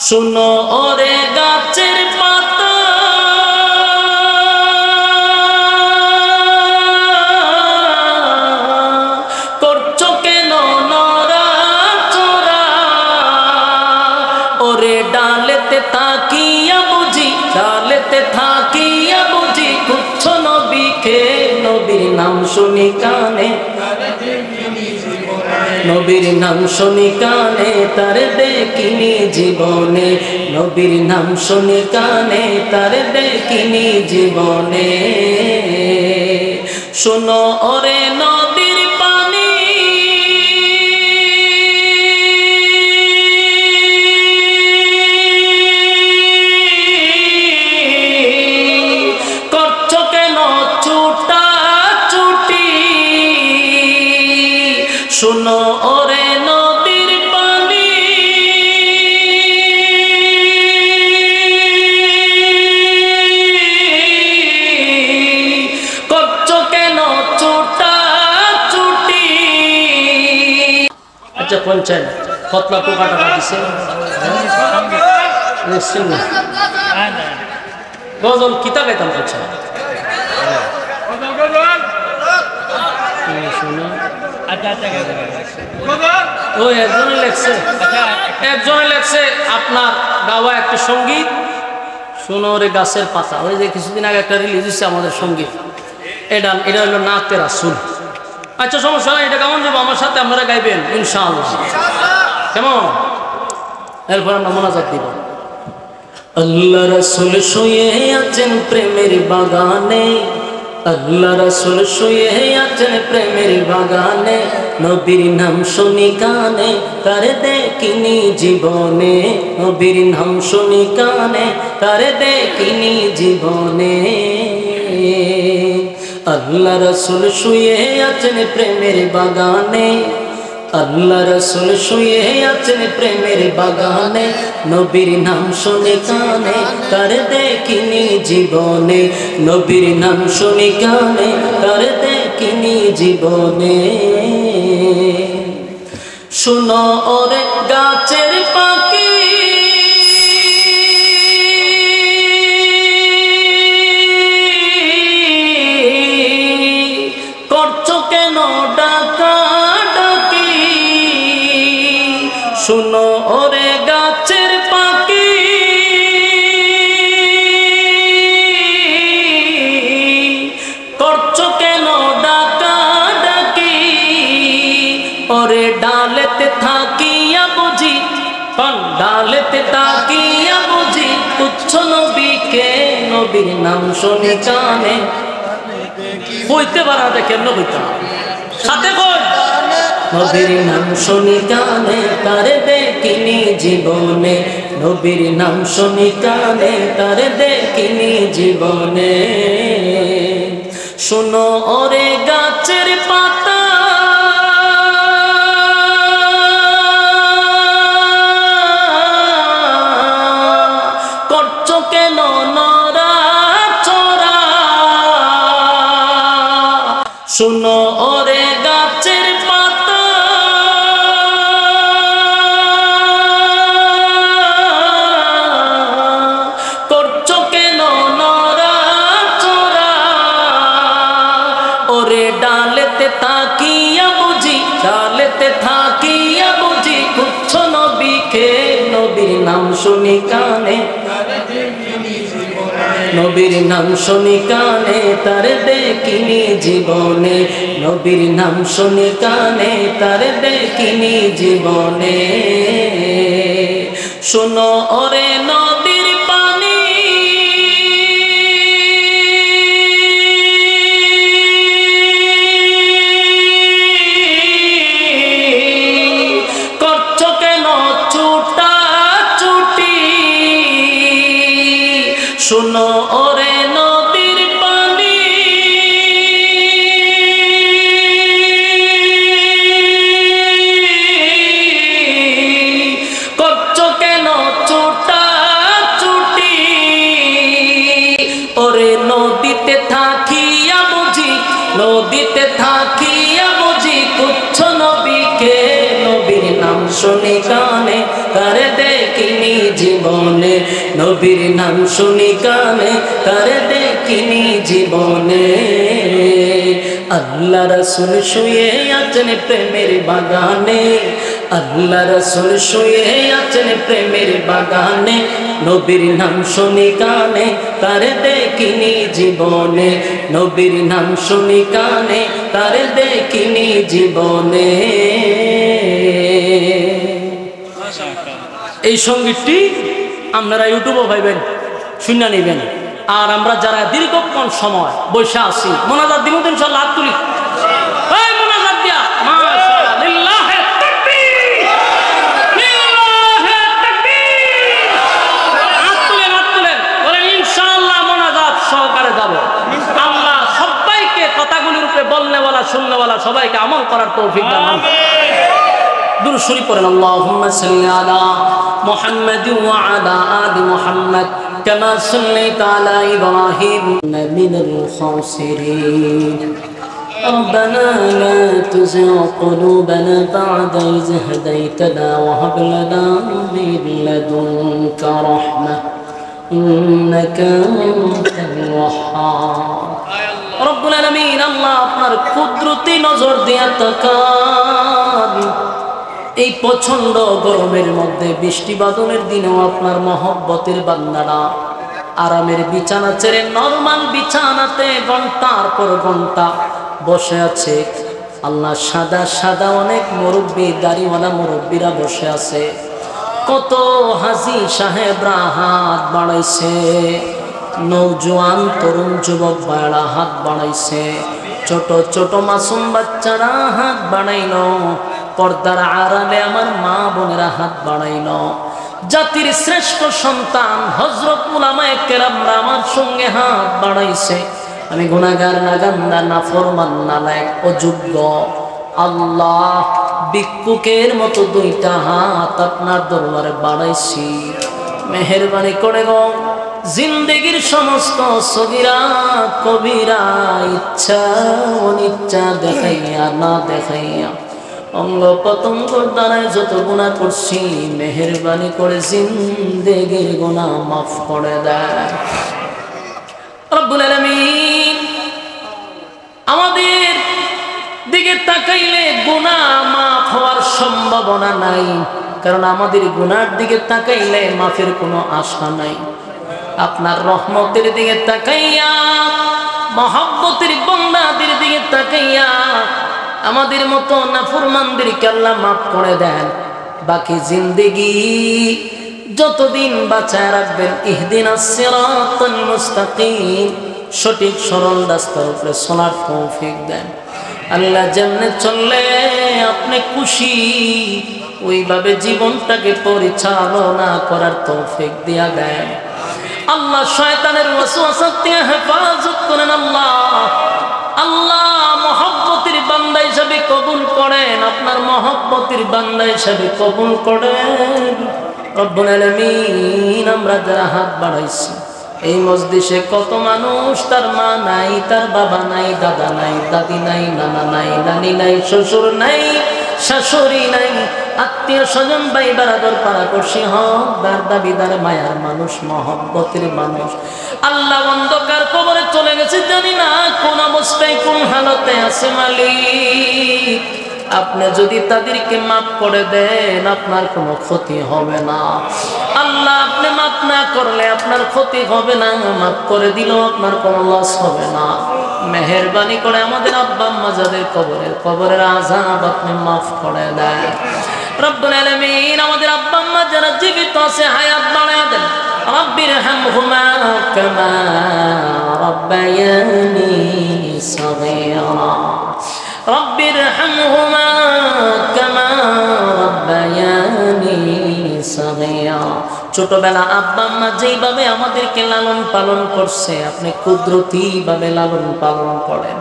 শুনো ওরে গাছের পাতা করছো কেন নড়াচড়া ওরে ডালেতে তাকিয়া বুঝি ডালেতে থাকিয়া বুঝি খুঁজছো নবীকে নবীর নাম শুনি কানে নবীর নাম শুনি কানে তার দেখিনি জীবনে নবীর নাম শুনি কানে তার দেখিনি জীবনে শুনো ওরে নদীর পানি করছো কেন ছুটা ছুটি শুনো ওরে নদীর পানি করছো কেন ছুটা ছুটি আচ্ছা পঞ্চায়েত কতলা পোকাটা দিছে গজল কিতা গাইতাম করছে শোনো ওই একজনে লেখছে আপনার গাওয়া একটা সঙ্গীত শুনো রে গাছের পাতা ওই যে কিছুদিন আগে একটা রিলিজ হচ্ছে আমাদের সঙ্গীত এটা হলো নাতে রাসূল আচ্ছা সমস্যা নাই এটা কেমন যাবো আমার সাথে আপনারা গাইবেন ইনশাআল্লাহ কেমন এরপর আমরা মোনাজাত দিব আল্লাহ রাসূল শুয়ে আছেন প্রেমের বাগানে আল্লাহ রাসূল শুয়ে আছেন প্রেমের বাগানে নবীর নাম শুনি কানে তার দেখিনি জীবনে নবীর নাম শুনি কানে তার দেখিনি জীবনে আল্লাহ রাসূল শুয়ে আছেন প্রেমের বাগানে আল্লাহ রাসূল শুয়ে আছেন প্রেমের বাগানে নবীর নাম শুনি কানে তার দেখিনি জীবনে নবীর নাম শুনি কানে তার দেখিনি জীবনে শুনো ওরে গাছের পাখি করছো কেন ডাকা শুনো ওরে গাছের পাখি করছো কেন ডাকা ডাকি ওরে ডালেতে থাকিয়া বুঝি ডালেতে তাকিয়া বুঝি তুচ্ছ নবীকে নবীর নাম শুনি কানে হইতে পারাটা কেন হইতাম সাথে কই নবীর নাম শুনি কানে তার দেখিনি জীবনে নবীর নাম শুনি কানে তার দেখিনি জীবনে শুনো ওরে গাছের পাতা করছো কেন নড়াচড়া শুনো ওরে গাছের পাতা করছো কেন নড়াচড়া ওরে ডালেতে তাকিয়া বুঝি ডালেতে থাকিয়া বুঝি খুঁজছো নবীকে নবীর নাম শুনি কানে নবীর নাম শুনি কানে তার দেখিনি জীবনে নবীর নাম শুনি কানে তার দেখিনি জীবনে শুনো ওরে নদীর পানি করছো কেন ছুটা ছুটি শুনো ওরে নদীর পানি করছো কেন ছুটা ছুটি ওরে নদীতে থাকিয়া বুঝি নদীতে থাকিয়া বুঝি খুঁজছো নবীকে নবীর নাম শুনি কানে তার দেখিনি জীবনে, নবীর নাম শুনি কানে তারে দেখিনি জীবনে। আল্লাহ রাসূল শুয়ে আছেন প্রেমের বাগানে, আল্লাহ রাসূল শুয়ে আছেন প্রেমের বাগানে, নবীর নাম শুনি কানে তারে দেখিনি জীবনে, নবীর নাম শুনি কানে তারে দেখিনি জীবনে। এই সঙ্গীতটি আপনারা ইউটিউবে পাইবেন, শুনে নেবেন। আর আমরা যারা দীর্ঘক্ষণ সময় বসে আছি, মোনাজাত দিব তো ইনশাআল্লাহ, হাত তুলি, এই মোনাজাত দিয়া মাশাআল্লাহ, লিল্লাহি তাকবীর, লিল্লাহি তাকবীর, হাত তুলেন বলেন ইনশাআল্লাহ মোনাজাত সহকারে যাব। আল্লাহ সবাইকে কথাগুলির উপরে বলনেওয়ালা শুননেওয়ালা সবাইকে আমল করার তৌফিক দান। আমিন। দুরূদ শরীফ পড়েন, আল্লাহুম্মা সাল্লি আলা মুহাম্মাদ ওয়া আলা আলি মুহাম্মাদ كما صليت على إبراهيم من الخاسرين ربنا لا تزغ قلوبنا بعد إذ هديتنا وهب لنا من لدنك رحمة إنك أنت الوهاب رب العالمين আল্লাহ আপনার কুদরতি নজর দিয়া তাকান। এই প্রচন্ড গরমের মধ্যে বৃষ্টি বাদলের দিনেও আপনার মহব্বতের বান্দারা আরামের বিছানা ছেড়ে নরমাল বিছানাতে ঘন্টার পর ঘন্টা বসে আছে। আল্লাহ সাদা সাদা অনেক মুরব্বী, দাড়িওয়ালা মুরব্বীরা বসে আছে। কত হাজি সাহেবরা হাত বাড়াইছে, নৌজওয়ান তরুণ যুবক ভাইরা হাত বাড়াইছে, ছোট ছোট মাসুম বাচ্চারা হাত বাড়াইল, পর্দার আড়ালে আমার মা বোনেরা হাত বাড়াইল। জাতির শ্রেষ্ঠ সন্তান হযরত উলামায়ে কেরামরা আমার সঙ্গে হাত বাড়াইছে। আমি গুনাহগার, নাগান্দা, নাফরমান, নালায়েক, অযোগ্য, আল্লাহ ভিক্ষুকের মতো দুইটা হাত আপনার দরবারে বাড়াইছি। মেহেরবানি করে গো জিন্দেগির সমস্ত সগীরা কবিরা ইচ্ছা অনিচ্ছা দেখাইয়া না দেখাইয়া অঙ্গ পতঙ্গ দ্বারায় যত গুনাহ করছি, মেহেরবানি করে জিন্দেগির গুনাহ মাফ করে দেয় রব্বুল আলামিন। আমাদের দিকে তাকাইলে গুনাহ মাফ হওয়ার সম্ভাবনা নাই, কারণ আমাদের গুনার দিকে তাকাইলে মাফের কোনো আশা নাই। আপনার রহমতের দিকে তাকাইয়া, মহব্বতের বান্দাদের দিকে তাকাইয়া আমাদের মতো নাফরমানদেরকে আল্লাহ মাফ করে দেন। বাকি জিন্দেগি যতদিন বাঁচায় রাখবেন, ইহদিনাস সিরাতাল মুস্তাকিম, সঠিক সরল রাস্তার উপরে চলার তৌফিক দেন আল্লাহ। যেমনে চললে আপনি খুশি ওইভাবে জীবনটাকে পরিচালনা করার তৌফিক দিয়া দেন আল্লাহ। শয়তানের ওয়াসওয়াসা থেকে হেফাজত করেন আল্লাহ। আল্লাহ মহব্বতের বান্দা হিসাবে কবুল করেন, আপনার মহব্বতের বান্দা হিসাবে কবুল করেন রব্বুল আলামিন। আমরা যারা হাত বাড়াইছি এই মজলিসে কত মানুষ তার মা নাই, তার বাবা নাই, দাদা নাই, দাদি নাই, নানা নাই, নানি নাই, শ্বশুর নাই, শাশুড়ি নাই, আত্মীয় স্বজন, ভাই বারাদর, পাড়াপড়শি, হকদার, দাবিদার, মায়ার মানুষ, মহব্বতের মানুষ আল্লাহ অন্ধকার কবরে চলে গেছে, জানি না কোন অবস্থায় কোন হালতে আছে মালিক। আপনি যদি তাদেরকে মাফ করে দেন আপনার কোনো ক্ষতি হবে না আল্লাহ। আপনি মাফ না করলে আপনার ক্ষতি হবে না, মাফ করে দিলেও আপনার কোনো লস হবে না। মেহেরবানি করে আমাদের আব্বা আম্মা যাদের কবরের আযাব আপনি মাফ করে দেন রব্বুল আলামিন। আমাদের আব্বা আম্মা যারা জীবিত আছে হায়াত বাড়ায় দেন। রব্বিরহামহুমা কামা রাব্বায়ানি সাগীরা, রব্বিরহামহুমা কামা রাব্বায়ানি সাগীরা। ছোটবেলা আব্বা আম্মা যেইভাবে আমাদেরকে লালন পালন করছে আপনি কুদরতি ভাবে লালন পালন করেন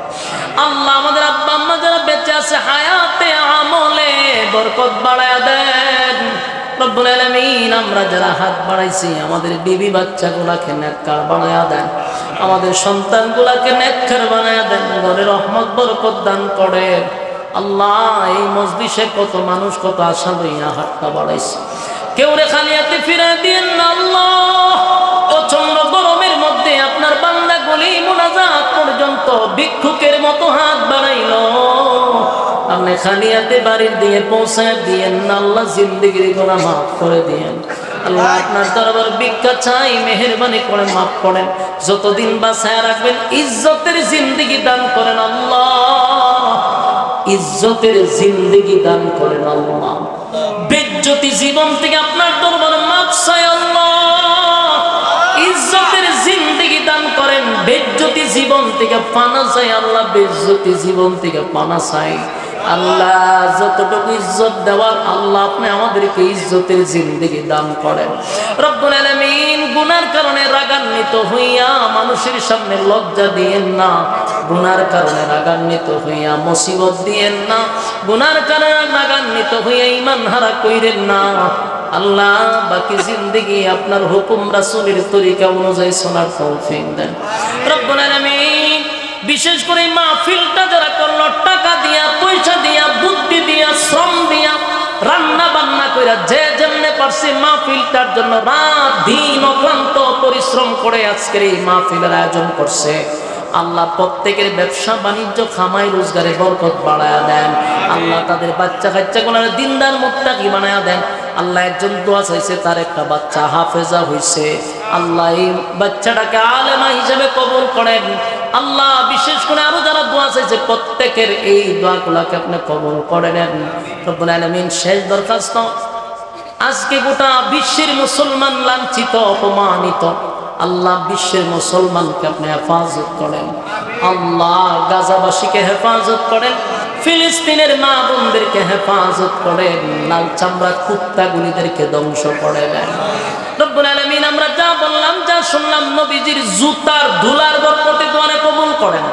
আল্লাহ। আমাদের আব্বা আম্মা যারা বেঁচে আছে হায়াতে আমলে বরকত বাড়ায়া দেন রব্বুল আলামিন। আমরা যারা হাত বাড়াইছি আমাদের বিবি বাচ্চাগুলাকে নেককার বানায়া দেন, আমাদের সন্তানগুলাকে নেককার বানায়া দেন, ঘরে রহমত বরকত দান করেন আল্লাহ। এই মজলিসে কত মানুষ কত আশা লইয়া হাতটা বাড়াইছে, কেউ রে খালি হাতে ফিরে দিয়েন না আল্লাহ। প্রচন্ড গরমের মধ্যে আপনার বান্দা গলি মুনাজাত পর্যন্ত ভিক্ষুকের মতো হাত বাড়াইল, আপনি খালি হাতে বাড়ির দিয়ে পৌঁছায় দিয়েন না আল্লাহ, জিন্দেগির গুনাহ মাফ করে দিয়েন আল্লাহ। আপনার দরবার ভিক্ষা চাই, মেহেরবানি করে মাফ করেন। যতদিন বাঁচায় রাখবেন ইজ্জতের জিন্দেগি দান করেন আল্লাহ, ইজ্জতের জিন্দেগি দান করেন আল্লাহ। বেজ্জতি জীবন থেকে আপনার দরবারে মাফ চাই আল্লাহ, ইজ্জতের জিন্দেগি দান করেন। বেজ্জতি জীবন থেকে পানা চাই আল্লাহ, বেজ্জতি জীবন থেকে পানা চাই আল্লাহ। যতটুকু ইজ্জত দেওয়ার আল্লাহ আপনি আমাদেরকে ইজ্জতের জিন্দেগি দান করেন রব্বুল আলামিন। গুনার কারণে রাগান্বিত হইয়া মানুষের সামনে লজ্জা দিয়েন না, গুনার কারণে রাগান্বিত হইয়া মুসিবত দিয়েন না, গুনার কারণে রাগান্বিত হইয়া ঈমান হারা কইরেন না আল্লাহ। বাকি জিন্দেগি আপনার হুকুম রাসূলের তরিকা অনুযায়ী চলার তৌফিক দেন রব্বুল আলামিন। বিশেষ করে মাহফিলটা যারা করলো টাকা দিয়া, পয়সা দিয়া, বুদ্ধি দিয়া, শ্রম দিয়া, রান্না বান্না কইরা যে যেমনে পারছে মাহফিলটার জন্য রাত দিন অক্লান্ত পরিশ্রম করে আজকের এই মাহফিলের আয়োজন করছে আল্লাহ, প্রত্যেকের ব্যবসা বাণিজ্য খামাই রোজগারে বরকত বাড়ায়া দেন আল্লাহ। তাদের বাচ্চা কাচ্চাগুলোর দিনদার মুত্তাকি বানায়া দেন আল্লাহ। একজন দোয়া চাইছে, তার একটা বাচ্চা হাফেজা হইছে আল্লাহ, এই বাচ্চাটাকে আলেমা হিসেবে কবুল করেন আল্লাহ। বিশেষ করে আরো যারা দোয়া চাইছে প্রত্যেকের এই দোয়াগুলোকে আপনি কবুল করে নেন রব্বুল আলামিন। শেষ দরখাস্ত, আজকে গোটা বিশ্বের মুসলমান লাঞ্ছিত অপমানিত আল্লাহ, বিশ্বের মুসলমানকে আপনি হেফাজত করেন আল্লাহ। গাজাবাসীকে হেফাজত করেন, ফিলিস্তিনের মা বোনদেরকে হেফাজত করেন, লাল চামড়া কুত্তাগুলিদেরকে ধ্বংস করে দেন রব্বুল আলামিন। আমরা যা বললাম, যা শুনলাম, নবীজির জুতার ধুলার বরকতে দোয়ারে কবুল করেন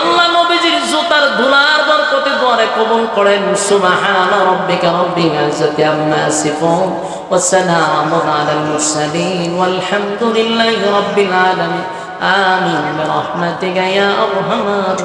আল্লাহ, নবীজির জুতার ধুলার বরকতে দোয়ারে কবুল করেন। সুবহান রাব্বিকা রাব্বিল ইজ্জাতি আম্মা ইয়াসিফুন ওয়া সালামুন আলাল মুরসালিন ওয়ালহামদুলিল্লাহি রাব্বিল আলামিন। আমিন বিরহমাতিকা ইয়া আরহামার